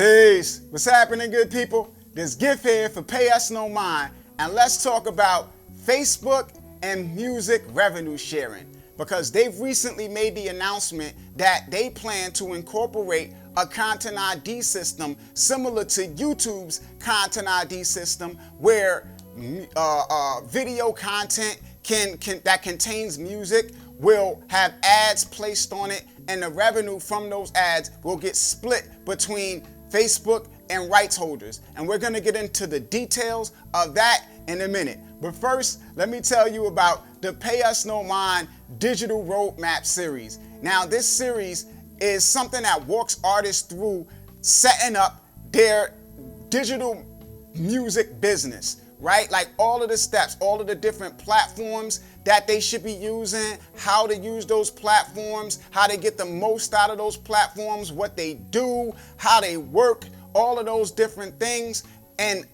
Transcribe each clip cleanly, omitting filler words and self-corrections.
Peace. What's happening, good people? This Gift here for Pay Us No Mind, and let's talk about Facebook and music revenue sharing, because they've recently made the announcement that they plan to incorporate a content ID system similar to YouTube's content ID system, where video content that contains music will have ads placed on it, and the revenue from those ads will get split between Facebook and rights holders. And we're going to get into the details of that in a minute. But first, let me tell you about the Pay Us No Mind Digital Roadmap series. Now, this series is something that walks artists through setting up their digital music business, right? Like all of the steps, all of the different platforms that they should be using, how to use those platforms, how to get the most out of those platforms, what they do, how they work, all of those different things, and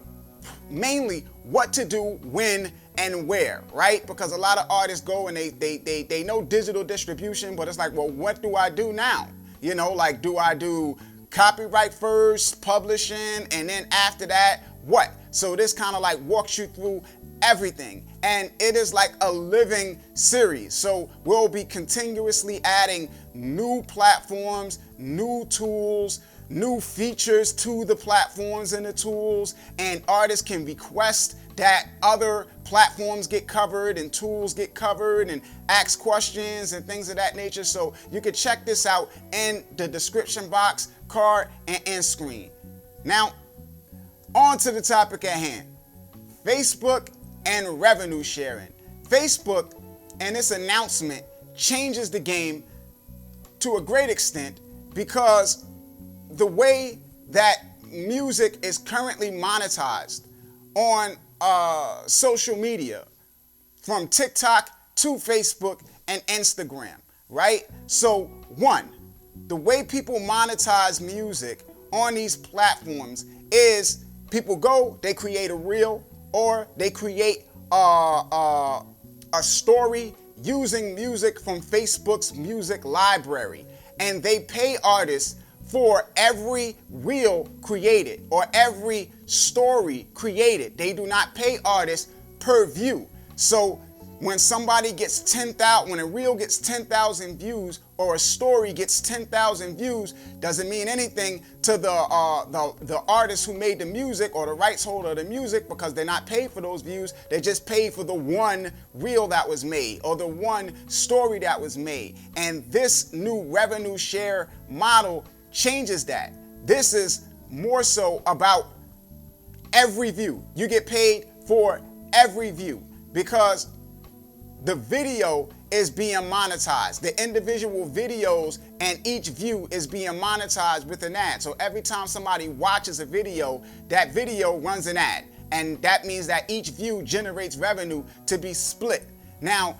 mainly what to do when and where, right? Because a lot of artists go and they know digital distribution, but it's like, well, what do I do now? You know, like, do I do copyright first, publishing, and then after that, what? So this kind of like walks you through everything, and it is like a living series. So we'll be continuously adding new platforms, new tools, new features to the platforms and the tools, and artists can request that other platforms get covered and tools get covered and ask questions and things of that nature. So you can check this out in the description box, card, and end screen. Now, on to the topic at hand. Facebook and revenue sharing. Facebook and this announcement changes the game to a great extent, because the way that music is currently monetized on social media, from TikTok to Facebook and Instagram, right? So one, the way people monetize music on these platforms is people go, they create a reel, or they create a story using music from Facebook's music library, and they pay artists for every reel created or every story created. They do not pay artists per view. So when somebody gets 10,000, when a reel gets 10,000 views or a story gets 10,000 views, doesn't mean anything to the artist who made the music or the rights holder of the music, because they're not paid for those views. They just paid for the one reel that was made or the one story that was made. And this new revenue share model changes that. This is more so about every view. You get paid for every view, because the video is being monetized. The individual videos and each view is being monetized with an ad. So every time somebody watches a video, that video runs an ad. And that means that each view generates revenue to be split. Now,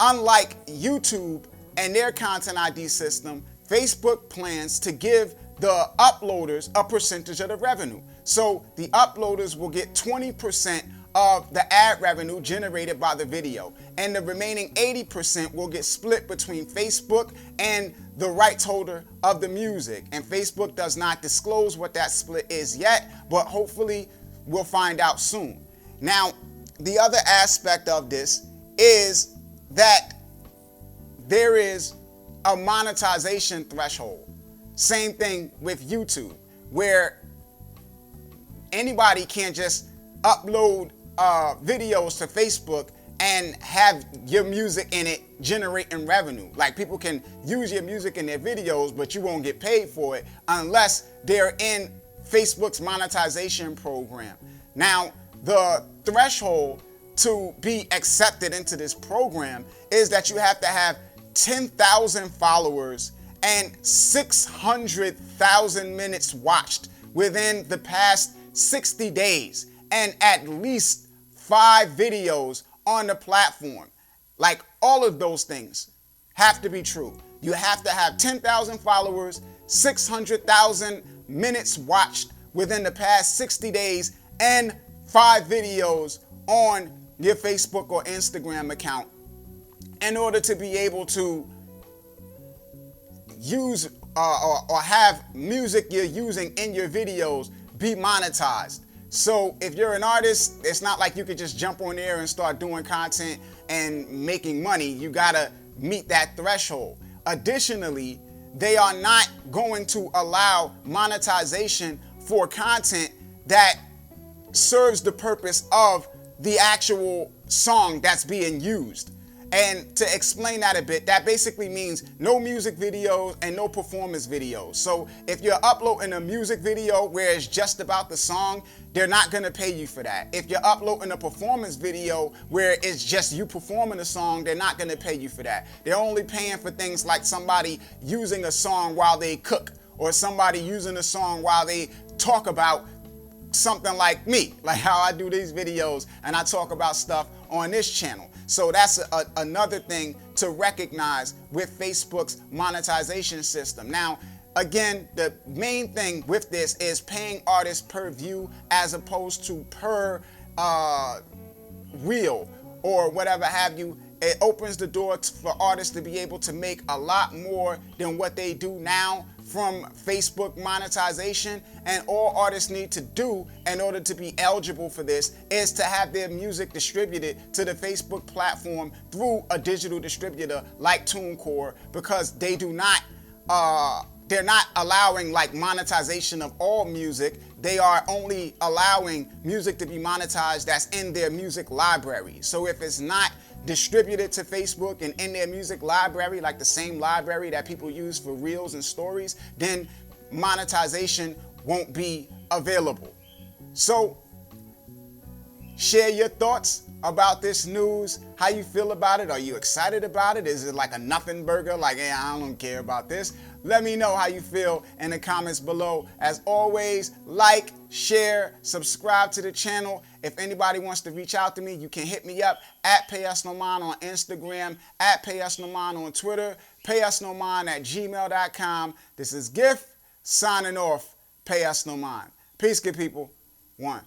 unlike YouTube and their content ID system, Facebook plans to give the uploaders a percentage of the revenue. So the uploaders will get 20% of the ad revenue generated by the video, and the remaining 80% will get split between Facebook and the rights holder of the music. And Facebook does not disclose what that split is yet, but hopefully we'll find out soon. Now, the other aspect of this is that there is a monetization threshold. Same thing with YouTube, where anybody can't just upload videos to Facebook and have your music in it generating revenue. Like, people can use your music in their videos, but you won't get paid for it unless they're in Facebook's monetization program. Now, the threshold to be accepted into this program is that you have to have 10,000 followers and 600,000 minutes watched within the past 60 days, and at least 5 videos on the platform. Like, all of those things have to be true. You have to have 10,000 followers, 600,000 minutes watched within the past 60 days, and 5 videos on your Facebook or Instagram account in order to be able to use or have music you're using in your videos be monetized. So if you're an artist, it's not like you could just jump on there and start doing content and making money. You gotta meet that threshold. Additionally, they are not going to allow monetization for content that serves the purpose of the actual song that's being used. And to explain that a bit, that basically means no music videos and no performance videos. So if you're uploading a music video where it's just about the song, they're not gonna pay you for that. If you're uploading a performance video where it's just you performing a song, they're not gonna pay you for that. They're only paying for things like somebody using a song while they cook, or somebody using a song while they talk about something like me, like how I do these videos and I talk about stuff on this channel. So that's another thing to recognize with Facebook's monetization system. Now, again, the main thing with this is paying artists per view as opposed to per reel or whatever have you. It opens the door for artists to be able to make a lot more than what they do now from Facebook monetization, and all artists need to do in order to be eligible for this is to have their music distributed to the Facebook platform through a digital distributor like TuneCore, because they do not they're not allowing like monetization of all music. They are only allowing music to be monetized that's in their music library. So if it's not distributed to Facebook and in their music library, like the same library that people use for reels and stories, then monetization won't be available. So share your thoughts about this news, how you feel about it. Are you excited about it? Is it like a nothing burger? Like, hey, I don't care about this. Let me know how you feel in the comments below. As always, like, share, subscribe to the channel. If anybody wants to reach out to me, you can hit me up at Payusnomind on Instagram, at Payusnomind on Twitter, payusnomind@gmail.com. This is Gift signing off. Payusnomind. Peace, good people. One.